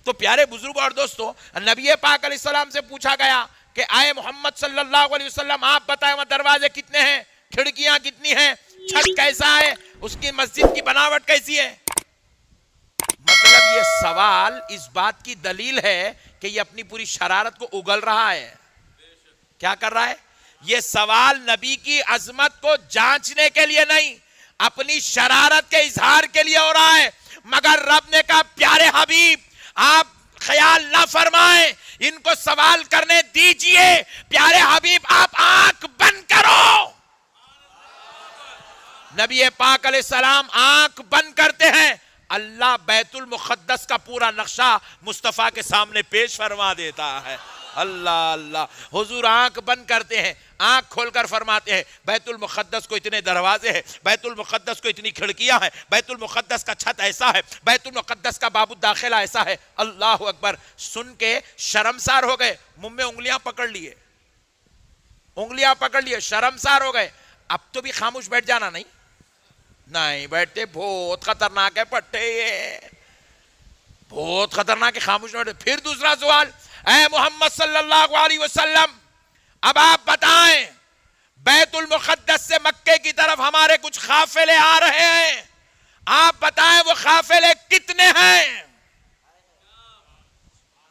تو پیارے بزرگ اور دوستو، نبی پاک علیہ السلام سے پوچھا گیا کہ آئے محمد صلی اللہ علیہ وسلم آپ بتائیں وہاں دروازے کتنے ہیں، کھڑکیاں کتنی ہیں، چھت کیسا ہے، اس کی مسجد کی بناوٹ کیسی ہے؟ مطلب یہ سوال اس بات کی دلیل ہے کہ یہ اپنی پوری شرارت کو اگل رہا ہے. کیا کر رہا ہے؟ یہ سوال نبی کی عظمت کو جانچنے کے لیے نہیں، اپنی شرارت کے اظہار کے لیے ہو رہا ہے. مگر رب نے کہا پیارے حبیب آپ خیال نہ فرمائیں، ان کو سوال کرنے دیجئے. پیارے حبیب آپ آنکھ بند کرو. نبی پاک علیہ السلام آنکھ بند کرتے ہیں، اللہ بیت المقدس کا پورا نقشہ مصطفیٰ کے سامنے پیش فرما دیتا ہے. اللہ اللہ. حضور آنکھ بند کرتے ہیں، آنکھ کھول کر فرماتے ہیں بیت المقدس کو اتنے دروازے ہیں، بیت المقدس کو اتنی کھڑکیاں ہیں، بیت المقدس کا چھت ایسا ہے، بیت المقدس کا باب الداخلہ ایسا ہے. اللہ اکبر. سن کے شرمسار ہو گئے، منہ میں انگلیاں پکڑ لیے، انگلیاں پکڑ لیے، شرمسار ہو گئے. اب تو بھی خاموش بیٹھ جانا نہیں بیٹھتے، بہت خطرناک ہے پٹھے، یہ بہت خطرناک ہے، خاموش بیٹھتے. پھر دوسرا سوال، اے محمد صلی اللہ علیہ وسلم اب آپ بتائیں بیت المقدس سے مکے کی طرف ہمارے کچھ قافلے آ رہے ہیں، آپ بتائیں وہ قافلے کتنے ہیں؟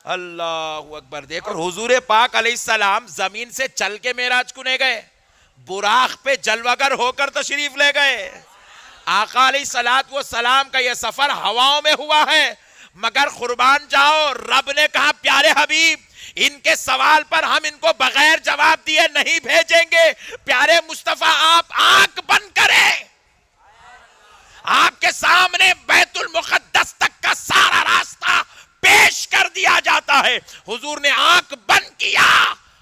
اللہ اکبر. دیکھو حضور پاک علیہ السلام زمین سے چل کے معراج کو نہیں گئے، براق پہ جلوگر ہو کر تشریف لے گئے. آقا علیہ السلام کا یہ سفر ہواؤں میں ہوا ہے. مگر قربان جاؤ، رب نے کہا پیارے حبیب ان کے سوال پر ہم ان کو بغیر جواب دیے نہیں بھیجیں گے. پیارے مصطفیٰ آپ آنکھ بند کریں، آپ کے سامنے بیت المقدس تک کا سارا راستہ پیش کر دیا جاتا ہے. حضور نے آنکھ بند کیا،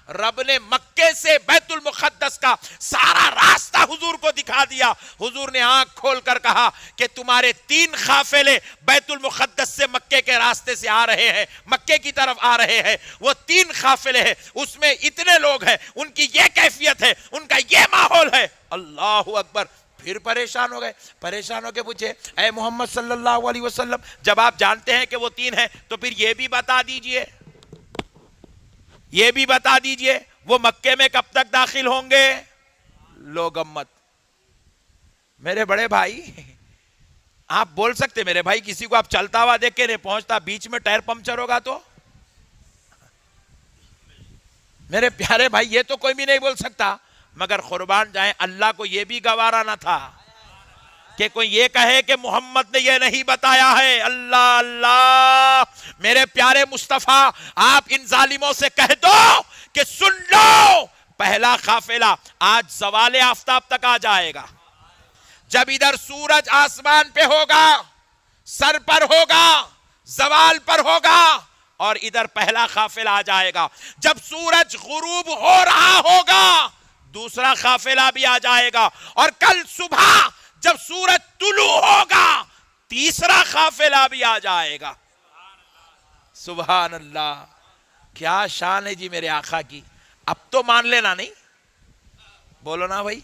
رب نے مکے سے بیت المقدس کا سارا راستہ حضور کو دکھا دیا. حضور نے آنکھ کھول کر کہا کہ تمہارے 3 قافلے بیت المقدس سے مکے کے راستے سے آ رہے ہیں، مکے کی طرف آ رہے ہیں. وہ 3 قافلے ہیں، اس میں اتنے لوگ ہیں، ان کی یہ کیفیت ہے، ان کا یہ ماحول ہے. اللہ اکبر. پھر پریشان ہو گئے، پریشان ہو کے پوچھے اے محمد صلی اللہ علیہ وسلم جب آپ جانتے ہیں کہ وہ 3 ہیں تو پھر یہ بھی بتا دیجئے، یہ بھی بتا دیجئے وہ مکے میں کب تک داخل ہوں گے؟ لوگ امت. میرے بڑے بھائی آپ بول سکتے میرے بھائی کسی کو آپ چلتا ہوا دیکھ کے نہیں پہنچتا، بیچ میں ٹائر پنکچر ہوگا تو؟ میرے پیارے بھائی یہ تو کوئی بھی نہیں بول سکتا. مگر قربان جائیں اللہ کو یہ بھی گوارا نہ تھا کہ کوئی یہ کہے کہ محمد نے یہ نہیں بتایا ہے. اللہ اللہ. میرے پیارے مصطفیٰ آپ ان ظالموں سے کہہ دو کہ سن لو، پہلا قافلہ آج زوال آفتاب تک آ جائے گا. جب ادھر سورج آسمان پہ ہوگا، سر پر ہوگا، زوال پر ہوگا، اور ادھر پہلا قافلہ آ جائے گا. جب سورج غروب ہو رہا ہوگا دوسرا قافلہ بھی آ جائے گا، اور کل صبح جب سورج طلوع ہوگا تیسرا قافلہ بھی آ جائے گا. سبحان اللہ. کیا شان ہے جی میرے آقا کی. اب تو مان لینا نہیں، بولو نا بھائی.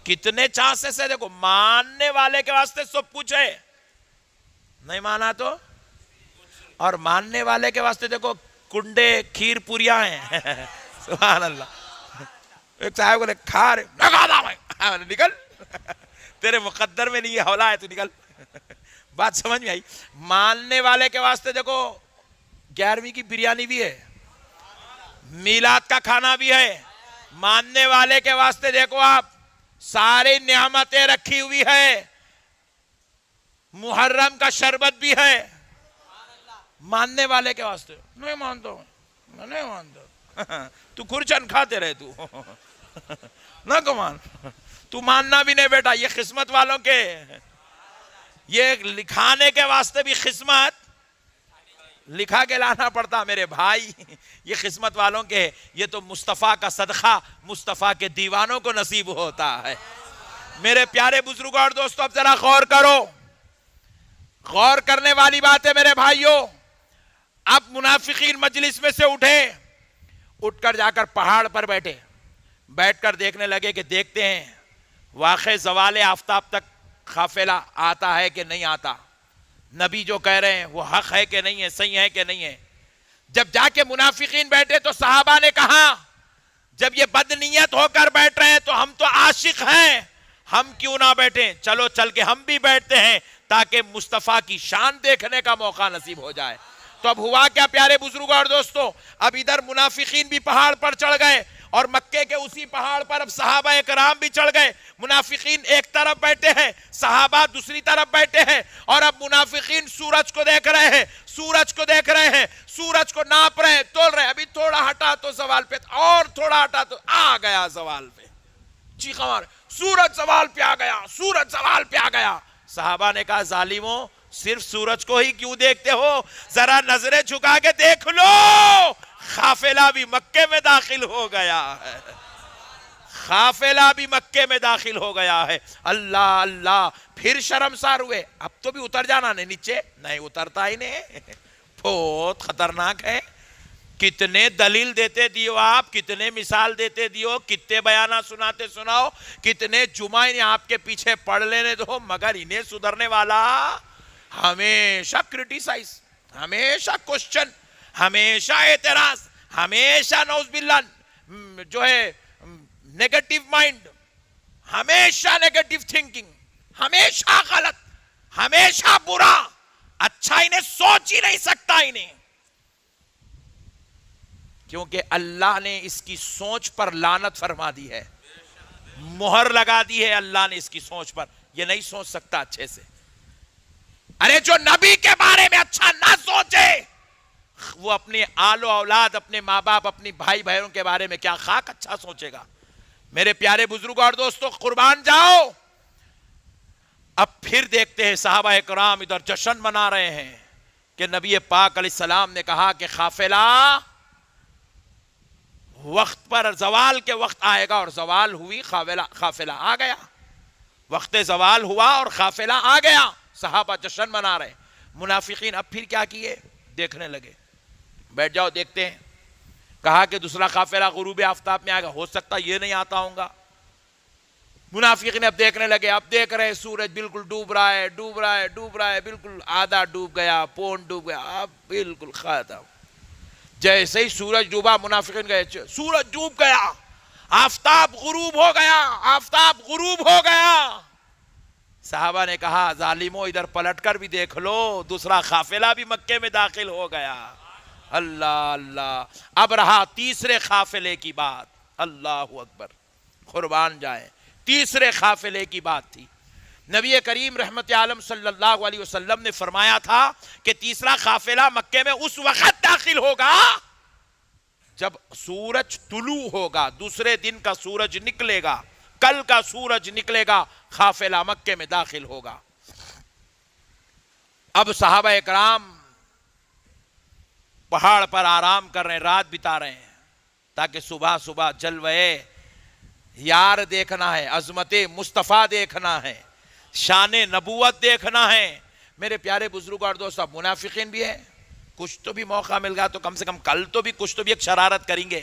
کتنے چانسز ہے دیکھو، ماننے والے کے واسطے سب کچھ ہے، نہیں مانا تو، اور ماننے والے کے واسطے دیکھو کنڈے کھیر پوریاں ہیں. سبحان اللہ. ایک صاحب کو کھا رہے نکل، تیرے مقدر میں نہیں یہ حوالہ ہے تو نکل. بات سمجھ میں آئی. ماننے والے کے واسطے دیکھو 11ویں کی بریانی بھی ہے، میلاد کا کھانا بھی ہے. ماننے والے کے واسطے دیکھو آپ ساری نعمتیں رکھی ہوئی ہے، محرم کا شربت بھی ہے. ماننے والے کے واسطے نہیں مانتا ہوں، نہیں مانتا تو کھرچن کھاتے رہے تو نہ کمان. تو ماننا بھی نہیں بیٹا، یہ قسمت والوں کے، یہ لکھانے کے واسطے بھی قسمت لکھا کے لانا پڑتا میرے بھائی. یہ قسمت والوں کے، یہ تو مصطفیٰ کا صدقہ مصطفیٰ کے دیوانوں کو نصیب ہوتا ہے. میرے پیارے بزرگوں اور دوستوں اب ذرا غور کرو، غور کرنے والی بات ہے میرے بھائیوں. اب منافقین مجلس میں سے اٹھے، اٹھ کر جا کر پہاڑ پر بیٹھے، بیٹھ کر دیکھنے لگے کہ دیکھتے ہیں واقع زوال آفتاب تک قافلہ آتا ہے کہ نہیں آتا. نبی جو کہہ رہے ہیں وہ حق ہے کہ نہیں ہے، صحیح ہے کہ نہیں ہے. جب جا کے منافقین بیٹھے تو صحابہ نے کہا جب یہ بد نیت ہو کر بیٹھ رہے ہیں تو ہم تو عاشق ہیں، ہم کیوں نہ بیٹھیں، چلو چل کے ہم بھی بیٹھتے ہیں تاکہ مصطفیٰ کی شان دیکھنے کا موقع نصیب ہو جائے. تو اب ہوا کیا پیارے بزرگوں اور دوستو، اب ادھر منافقین بھی پہاڑ پر چڑھ گئے اور مکے کے اسی پہاڑ پر اب صحابہ کرام بھی چڑھ گئے. منافقین ایک طرف بیٹھے ہیں، صحابہ دوسری طرف بیٹھے ہیں، اور اب منافقین سورج کو دیکھ رہے ہیں، سورج کو دیکھ رہے ہیں، سورج کو ناپ رہے ہیں، تول رہے ہیں. ابھی تھوڑا ہٹا تو زوال پہ، اور تھوڑا ہٹا تو آ گیا زوال پہ. چیخا مار، سورج زوال پہ آ گیا، سورج زوال پہ آ گیا. صحابہ نے کہا ظالموں صرف سورج کو ہی کیوں دیکھتے ہو، ذرا نظریں جھکا کے دیکھ لو، قافلہ بھی مکے میں داخل ہو گیا ہے، قافلہ بھی مکے میں داخل ہو گیا ہے. اللہ اللہ. پھر شرمسار ہوئے، اب تو بھی اتر جانا نہیں نیچے، نہیں اترتا ہی نہیں. بہت خطرناک ہے. کتنے دلیل دیتے دیو آپ، کتنے مثال دیتے دیو، کتنے بیانہ سناتے سناؤ، کتنے جمعہ انہیں آپ کے پیچھے پڑھ لینے دو، مگر انہیں سدھرنے والا ہمیشہ کرٹیسائز، ہمیشہ کوشچن، ہمیشہ اعتراض، ہمیشہ نعوذ باللہ جو ہے نیگیٹو مائنڈ، ہمیشہ نیگیٹو تھنکنگ، ہمیشہ غلط، ہمیشہ برا. اچھا انہیں سوچ ہی نہیں سکتا انہیں، کیونکہ اللہ نے اس کی سوچ پر لعنت فرما دی ہے، مہر لگا دی ہے اللہ نے اس کی سوچ پر. یہ نہیں سوچ سکتا اچھے سے. ارے جو نبی کے بارے میں اچھا نہ سوچے وہ اپنے آل و اولاد، اپنے ماں باپ، اپنی بھائی بہنوں کے بارے میں کیا خاک اچھا سوچے گا. میرے پیارے بزرگوں اور دوستوں قربان جاؤ. اب پھر دیکھتے ہیں صحابہ کرام ادھر جشن منا رہے ہیں کہ نبی پاک علیہ السلام نے کہا کہ قافلہ وقت پر زوال کے وقت آئے گا، اور زوال ہوئی، قافلہ آ گیا. وقت زوال ہوا اور قافلہ آ گیا. صحابہ جشن منا رہے. منافقین اب پھر کیا کیے، دیکھنے لگے. بیٹھ جاؤ دیکھتے ہیں. کہا کہ دوسرا قافلہ غروب آفتاب میں آئے گا، ہو سکتا یہ نہیں آتا ہوں گا. منافقین اب دیکھنے لگے. اب دیکھ رہے سورج بالکل ڈوب رہا ہے، ڈوب رہا ہے، ڈوب رہا ہے، بالکل آدھا ڈوب گیا، پون ڈوب گیا، اب بالکل ختم. جیسے ہی سورج ڈوبا منافقین گئے، سورج ڈوب گیا، آفتاب غروب ہو گیا، آفتاب غروب ہو گیا. صحابہ نے کہا ظالموں ادھر پلٹ کر بھی دیکھ لو، دوسرا قافلہ بھی مکے میں داخل ہو گیا. اللہ اللہ. اب رہا تیسرے قافلے کی بات. اللہ اکبر، قربان جائے. تیسرے قافلے کی بات تھی. نبی کریم رحمت عالم صلی اللہ علیہ وسلم نے فرمایا تھا کہ تیسرا قافلہ مکے میں اس وقت داخل ہوگا جب سورج طلوع ہوگا، دوسرے دن کا سورج نکلے گا، کل کا سورج نکلے گا، قافلہ مکے میں داخل ہوگا. اب صحابہ اکرام پہاڑ پر آرام کر رہے ہیں، رات بتا رہے ہیں تاکہ صبح صبح جلوے یار دیکھنا ہے، عظمت مصطفیٰ دیکھنا ہے، شان نبوت دیکھنا ہے. میرے پیارے بزرگ اور دوست، اب منافقین بھی ہے، کچھ تو بھی موقع مل گا تو کم سے کم کل تو بھی کچھ تو بھی ایک شرارت کریں گے،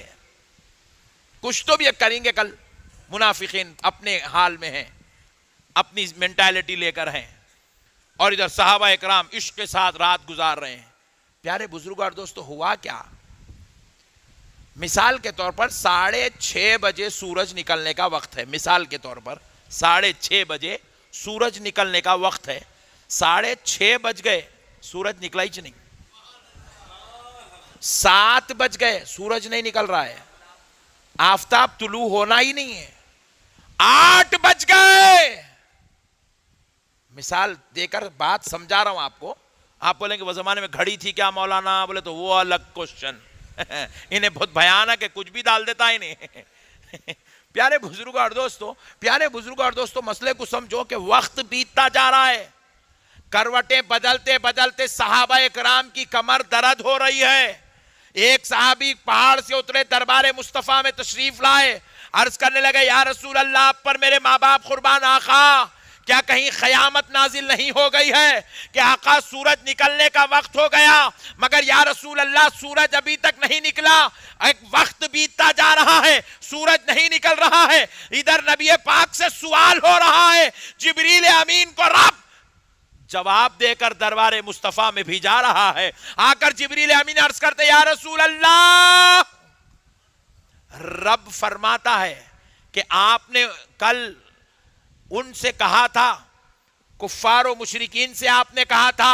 کچھ تو بھی ایک کریں گے کل. منافقین اپنے حال میں ہیں، اپنی مینٹالٹی لے کر ہیں، اور ادھر صحابہ اکرام عشق کے ساتھ رات گزار رہے ہیں. پیارے بزرگ اور دوستو ہوا کیا، مثال کے طور پر 6:30 بجے سورج نکلنے کا وقت ہے. مثال کے طور پر 6:30 بجے سورج نکلنے کا وقت ہے. 6:30 بج گئے، سورج نکلا ہی نہیں. 7 بج گئے، سورج نہیں نکل رہا ہے، آفتاب طلوع ہونا ہی نہیں ہے. 8 بج گئے. مثال دے کر بات سمجھا رہا ہوں آپ کو. آپ بولیں کہ وہ زمانے میں گھڑی تھی کیا مولانا، بولے تو وہ الگ کوشچن. انہیں بہت بھیانک ہے، کچھ بھی ڈال دیتا ہے انہیں. پیارے بزرگ اور دوستو، پیارے بزرگ اور دوستو، مسئلے کو سمجھو کہ وقت بیتتا جا رہا ہے، کروٹیں بدلتے بدلتے صحابہ کرام کی کمر درد ہو رہی ہے. ایک صحابی پہاڑ سے اترے، دربار مصطفیٰ میں تشریف لائے، عرض کرنے لگے یا رسول اللہ آپ پر میرے ماں باپ قربان. آقا کیا کہیں قیامت نازل نہیں ہو گئی ہے کہ آقا سورج نکلنے کا وقت ہو گیا، مگر یا رسول اللہ سورج ابھی تک نہیں نکلا، ایک وقت بیتتا جا رہا ہے، سورج نہیں نکل رہا ہے. ادھر نبی پاک سے سوال ہو رہا ہے، جبریل امین کو رب جواب دے کر دربار مصطفیٰ میں بھیجا رہا ہے. آ کر جبریل امین عرض کرتے یا رسول اللہ، رب فرماتا ہے کہ آپ نے کل ان سے کہا تھا، کفار و مشرکین سے آپ نے کہا تھا